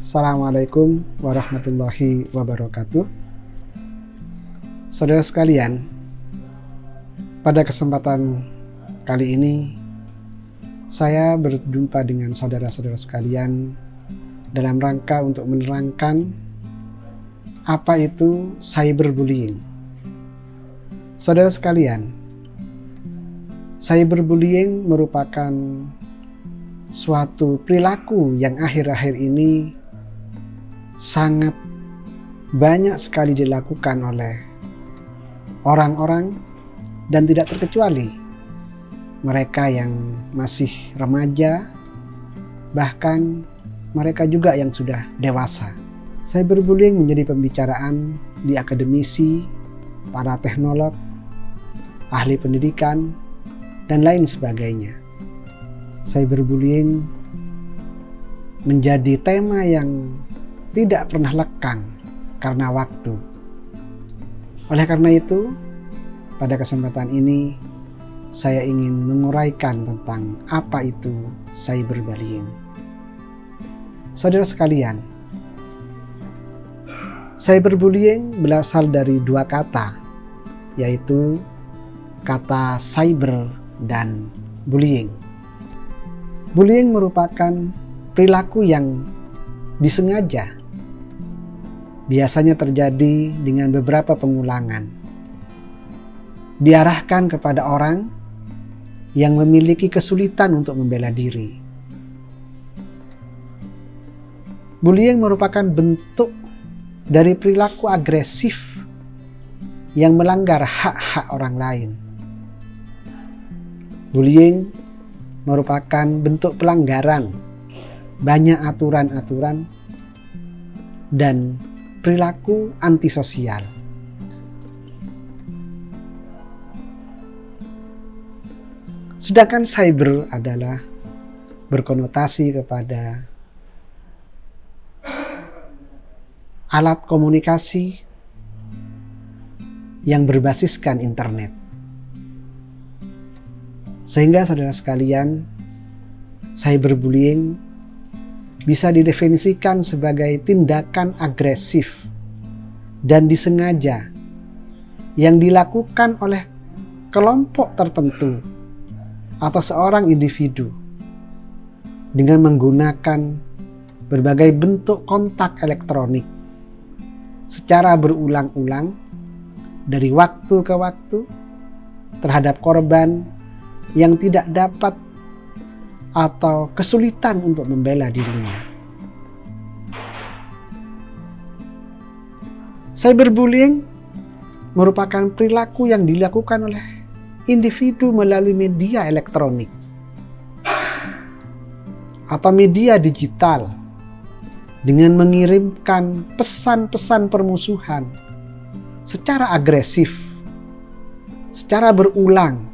Assalamualaikum warahmatullahi wabarakatuh. Saudara sekalian, pada kesempatan kali ini saya berjumpa dengan saudara-saudara sekalian dalam rangka untuk menerangkan apa itu cyberbullying. Saudara sekalian, cyberbullying merupakan suatu perilaku yang akhir-akhir ini sangat banyak sekali dilakukan oleh orang-orang dan tidak terkecuali mereka yang masih remaja, bahkan mereka juga yang sudah dewasa. Cyberbullying menjadi pembicaraan di akademisi, para teknolog, ahli pendidikan, dan lain sebagainya. Cyberbullying menjadi tema yang tidak pernah lekang karena waktu. Oleh karena itu, pada kesempatan ini saya ingin menguraikan tentang apa itu cyberbullying. Saudara sekalian, cyberbullying berasal dari dua kata, yaitu kata cyber dan bullying. Bullying merupakan perilaku yang disengaja, biasanya terjadi dengan beberapa pengulangan, diarahkan kepada orang yang memiliki kesulitan untuk membela diri. Bullying merupakan bentuk dari perilaku agresif yang melanggar hak-hak orang lain. Bullying merupakan bentuk pelanggaran banyak aturan-aturan dan perilaku antisosial. Sedangkan cyber adalah berkonotasi kepada alat komunikasi yang berbasiskan internet. Sehingga saudara sekalian, cyberbullying bisa didefinisikan sebagai tindakan agresif dan disengaja yang dilakukan oleh kelompok tertentu atau seorang individu dengan menggunakan berbagai bentuk kontak elektronik secara berulang-ulang dari waktu ke waktu terhadap korban yang tidak dapat atau kesulitan untuk membela dirinya. Cyberbullying merupakan perilaku yang dilakukan oleh individu melalui media elektronik atau media digital dengan mengirimkan pesan-pesan permusuhan secara agresif, secara berulang,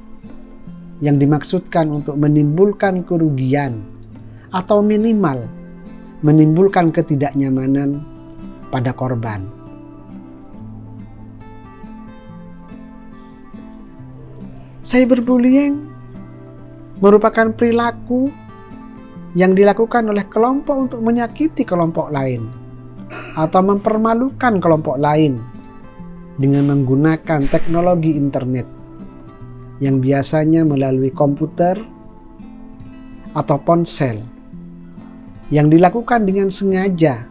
yang dimaksudkan untuk menimbulkan kerugian atau minimal menimbulkan ketidaknyamanan pada korban. Cyberbullying merupakan perilaku yang dilakukan oleh kelompok untuk menyakiti kelompok lain atau mempermalukan kelompok lain dengan menggunakan teknologi internet yang biasanya melalui komputer atau ponsel, yang dilakukan dengan sengaja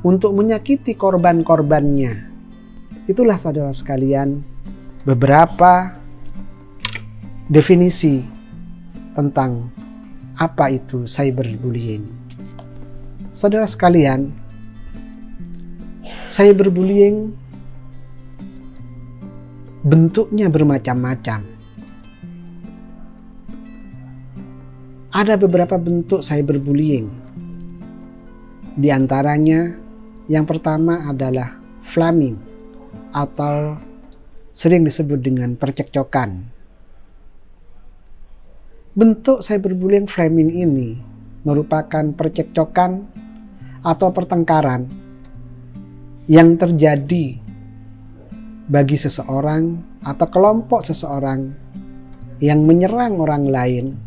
untuk menyakiti korban-korbannya. Itulah saudara sekalian beberapa definisi tentang apa itu cyberbullying. Saudara sekalian, cyberbullying bentuknya bermacam-macam. Ada beberapa bentuk cyberbullying. Di antaranya, yang pertama adalah flaming atau sering disebut dengan percekcokan. Bentuk cyberbullying flaming ini merupakan percekcokan atau pertengkaran yang terjadi bagi seseorang atau kelompok seseorang yang menyerang orang lain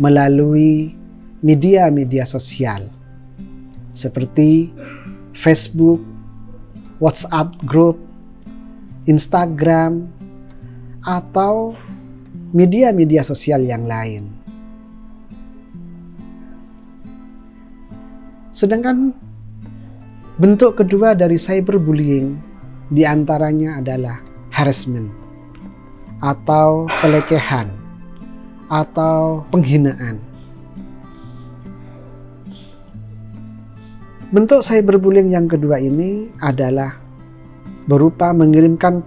melalui media-media sosial seperti Facebook, WhatsApp group, Instagram, atau media-media sosial yang lain. Sedangkan bentuk kedua dari cyberbullying diantaranya adalah harassment atau pelecehan atau penghinaan. Bentuk cyberbullying yang kedua ini adalah berupa mengirimkan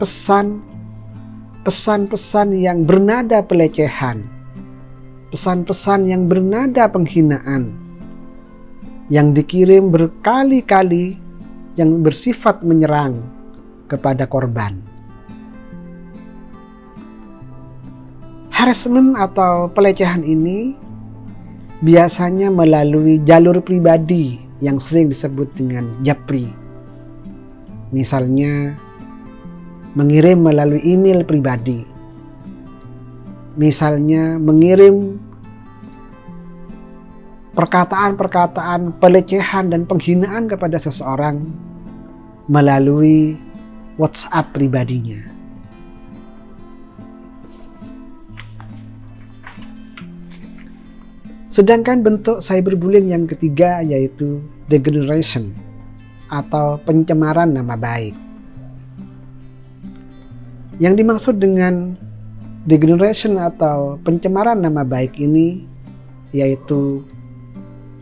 pesan-pesan yang bernada pelecehan, pesan-pesan yang bernada penghinaan, yang dikirim berkali-kali, yang bersifat menyerang kepada korban. Harassment atau pelecehan ini biasanya melalui jalur pribadi yang sering disebut dengan japri. Misalnya mengirim melalui email pribadi. Misalnya mengirim perkataan-perkataan pelecehan dan penghinaan kepada seseorang melalui WhatsApp pribadinya. Sedangkan bentuk cyberbullying yang ketiga yaitu degradation atau pencemaran nama baik. Yang dimaksud dengan degradation atau pencemaran nama baik ini yaitu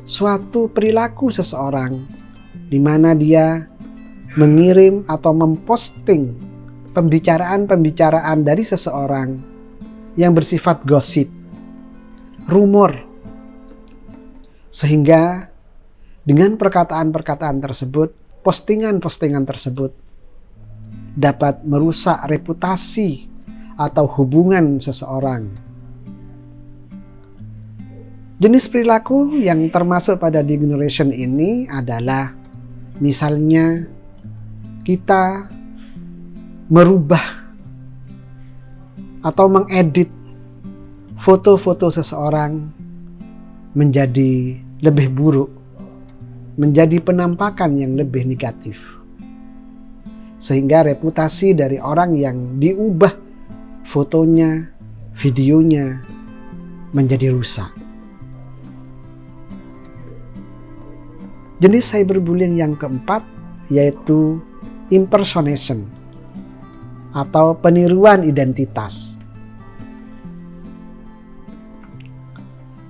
suatu perilaku seseorang di mana dia mengirim atau memposting pembicaraan-pembicaraan dari seseorang yang bersifat gosip, rumor, sehingga dengan perkataan-perkataan tersebut, postingan-postingan tersebut dapat merusak reputasi atau hubungan seseorang. Jenis perilaku yang termasuk pada degradation ini adalah misalnya kita merubah atau mengedit foto-foto seseorang menjadi lebih buruk, menjadi penampakan yang lebih negatif, sehingga reputasi dari orang yang diubah fotonya, videonya menjadi rusak. Jenis cyberbullying yang keempat yaitu impersonation atau peniruan identitas.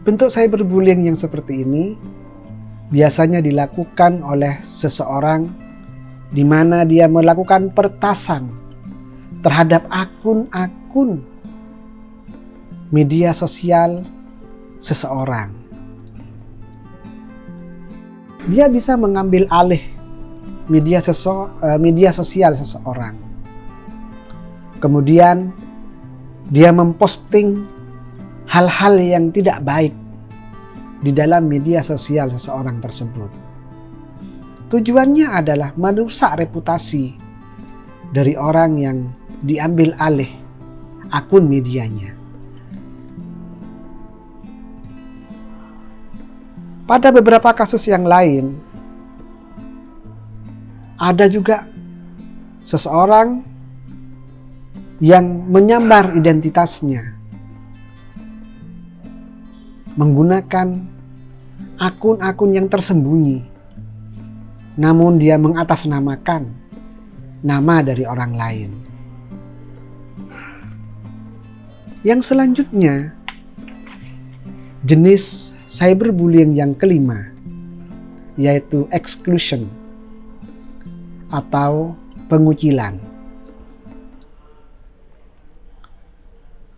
Bentuk cyberbullying yang seperti ini biasanya dilakukan oleh seseorang di mana dia melakukan peretasan terhadap akun-akun media sosial seseorang. Dia bisa mengambil alih media sosial seseorang. Kemudian dia memposting hal-hal yang tidak baik di dalam media sosial seseorang tersebut. Tujuannya adalah merusak reputasi dari orang yang diambil alih akun medianya. Pada beberapa kasus yang lain, ada juga seseorang yang menyambar identitasnya menggunakan akun-akun yang tersembunyi, namun dia mengatasnamakan nama dari orang lain. Yang selanjutnya, jenis cyberbullying yang kelima yaitu exclusion atau pengucilan.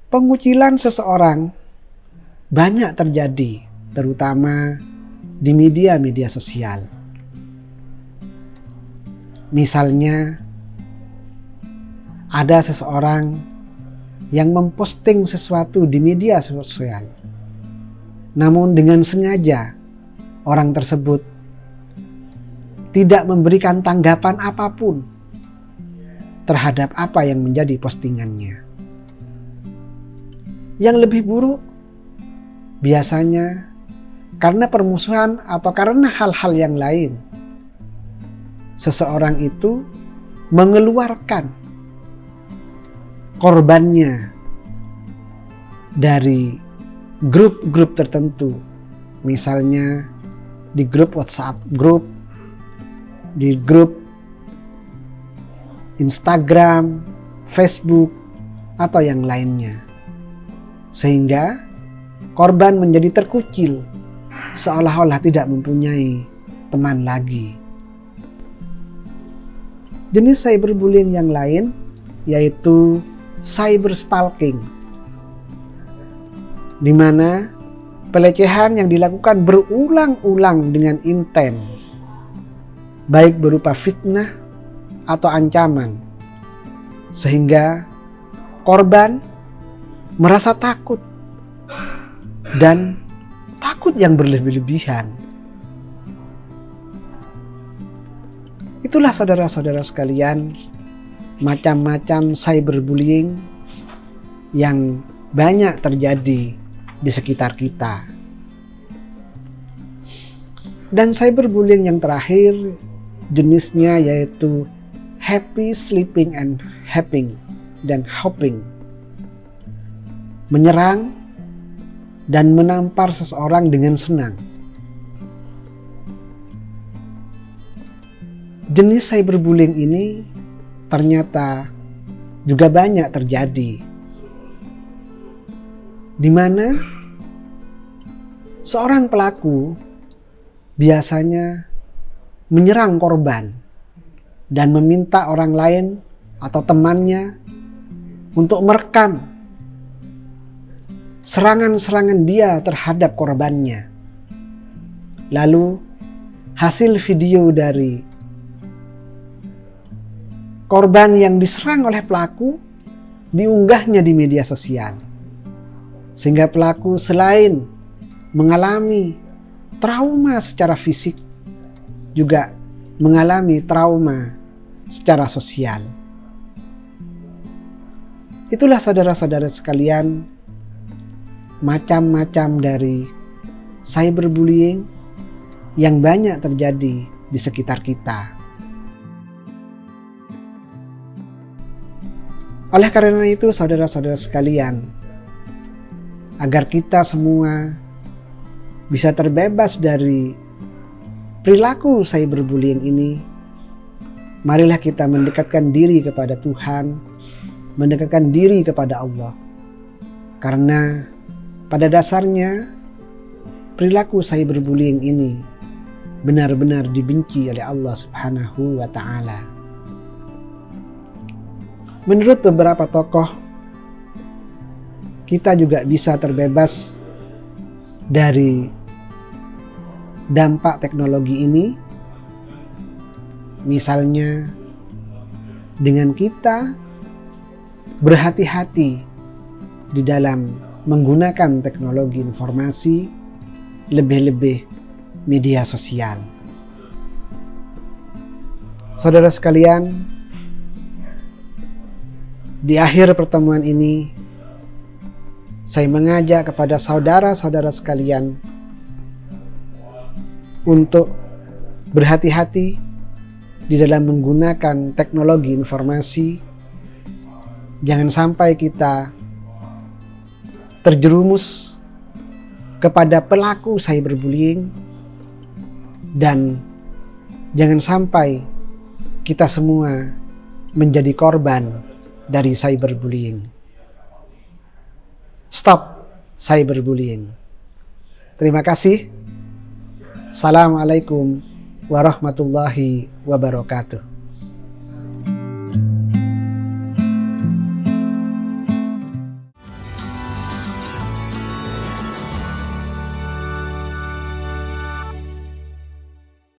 Pengucilan seseorang banyak terjadi, terutama di media-media sosial. Misalnya, ada seseorang yang memposting sesuatu di media sosial, namun dengan sengaja orang tersebut tidak memberikan tanggapan apapun terhadap apa yang menjadi postingannya. Yang lebih buruk, biasanya karena permusuhan atau karena hal-hal yang lain, seseorang itu mengeluarkan korbannya dari grup-grup tertentu, misalnya di grup WhatsApp grup, di grup Instagram, Facebook, atau yang lainnya, sehingga korban menjadi terkucil, seolah-olah tidak mempunyai teman lagi. Jenis cyberbullying yang lain yaitu cyberstalking, di mana pelecehan yang dilakukan berulang-ulang dengan inten, baik berupa fitnah atau ancaman, sehingga korban merasa takut dan takut yang berlebih-lebihan. Itulah saudara-saudara sekalian, macam-macam cyberbullying yang banyak terjadi di sekitar kita. Dan cyberbullying yang terakhir jenisnya yaitu happy sleeping and hopping dan hopping. Menyerang dan menampar seseorang dengan senang. Jenis cyberbullying ini ternyata juga banyak terjadi, di mana seorang pelaku biasanya menyerang korban dan meminta orang lain atau temannya untuk merekam serangan-serangan dia terhadap korbannya. Lalu hasil video dari korban yang diserang oleh pelaku diunggahnya di media sosial, sehingga pelaku selain mengalami trauma secara fisik, juga mengalami trauma secara sosial. Itulah saudara-saudara sekalian, macam-macam dari cyberbullying yang banyak terjadi di sekitar kita. Oleh karena itu, saudara-saudara sekalian, agar kita semua bisa terbebas dari perilaku cyberbullying ini, marilah kita mendekatkan diri kepada Tuhan, mendekatkan diri kepada Allah. Karena pada dasarnya perilaku cyberbullying ini benar-benar dibenci oleh Allah Subhanahu wa Ta'ala. Menurut beberapa tokoh, kita juga bisa terbebas dari dampak teknologi ini, misalnya dengan kita berhati-hati di dalam menggunakan teknologi informasi, lebih-lebih media sosial. Saudara sekalian, di akhir pertemuan ini, saya mengajak kepada saudara-saudara sekalian untuk berhati-hati di dalam menggunakan teknologi informasi. Jangan sampai kita terjerumus kepada pelaku cyberbullying, dan jangan sampai kita semua menjadi korban dari cyberbullying. Stop cyberbullying. Terima kasih. Assalamualaikum warahmatullahi wabarakatuh.